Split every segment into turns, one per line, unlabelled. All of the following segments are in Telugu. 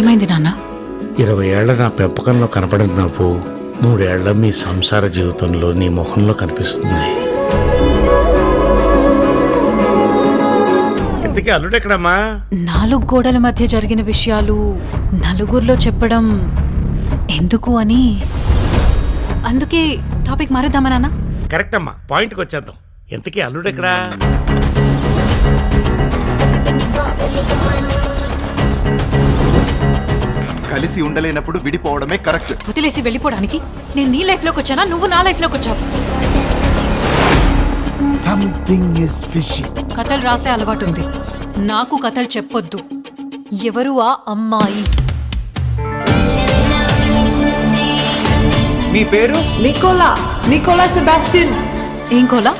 ఏమైంది నాన్న?
20 ఏళ్ల నా పెంపకంలో కనపడిన నవ్వు 3 ఏళ్ల మీ సంసార జీవితంలో నీ మొహంలో కనిపిస్తుంది. ఇంతకీ అల్లుడెక్కడమ్మా?
4 గోడల మధ్య జరిగిన విషయాలు నలుగురిలో చెప్పడం ఎందుకు అని, అందుకే టాపిక్ మారుద్దామా నాన్న?
కరెక్ట్ అమ్మా, పాయింట్కి వచ్చేద్దాం. ఇంతకీ అల్లుడెక్కడా?
కలిసి ఉండలేనప్పుడు విడిపోవడమే కరెక్ట్.
వదిలేసి వెళ్ళిపోవడానికి నేను నీ లైఫ్ లోకి వచ్చానా, నువ్వు నా లైఫ్ లోకి వచ్చావు?
Something is fishy.
కథలు రాసే అలవాటు ఉంది, నాకు కథలు చెప్పొద్దు. ఎవరు ఆ అమ్మాయి?
మీ పేరు?
Nicola Sebastian.
ఏం కోలా?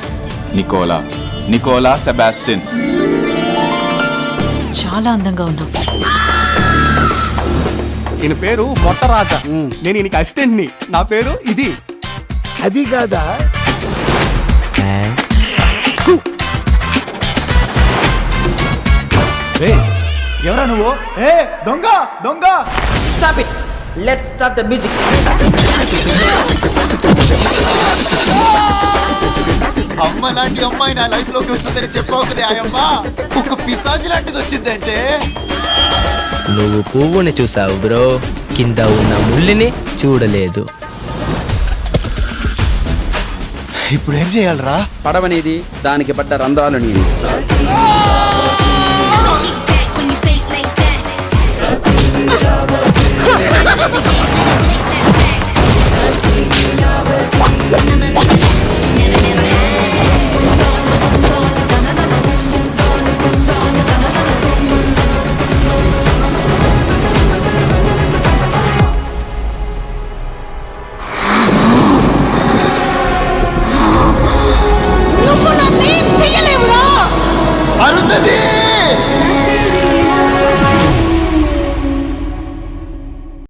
Nicola Sebastian.
చాలా అందంగా ఉన్నావు.
ఈయన పేరు మొట్టరాజా, నేను ఈయనకి అసిస్టెంట్ ని. నా పేరు ఇది.
అది కాదా?
ఎవరా నువ్వు? ఏ దొంగ దొంగ!
Stop it. Let's start the music.
అమ్మ లాంటి అమ్మాయి నా లైఫ్ లోకి వస్తుందని చెప్పావు కదా ఆయమ్మ. ఒక పిశాచి లాంటిది వచ్చిందంటే.
నువ్వు పువ్వుని చూసావు బ్రో, కింద ఉన్న ముళ్ళిని చూడలేదు.
ఇప్పుడు ఏం చేయాలరా?
పడవనేది, దానికి పడ్డ రంధ్రాలు నీది.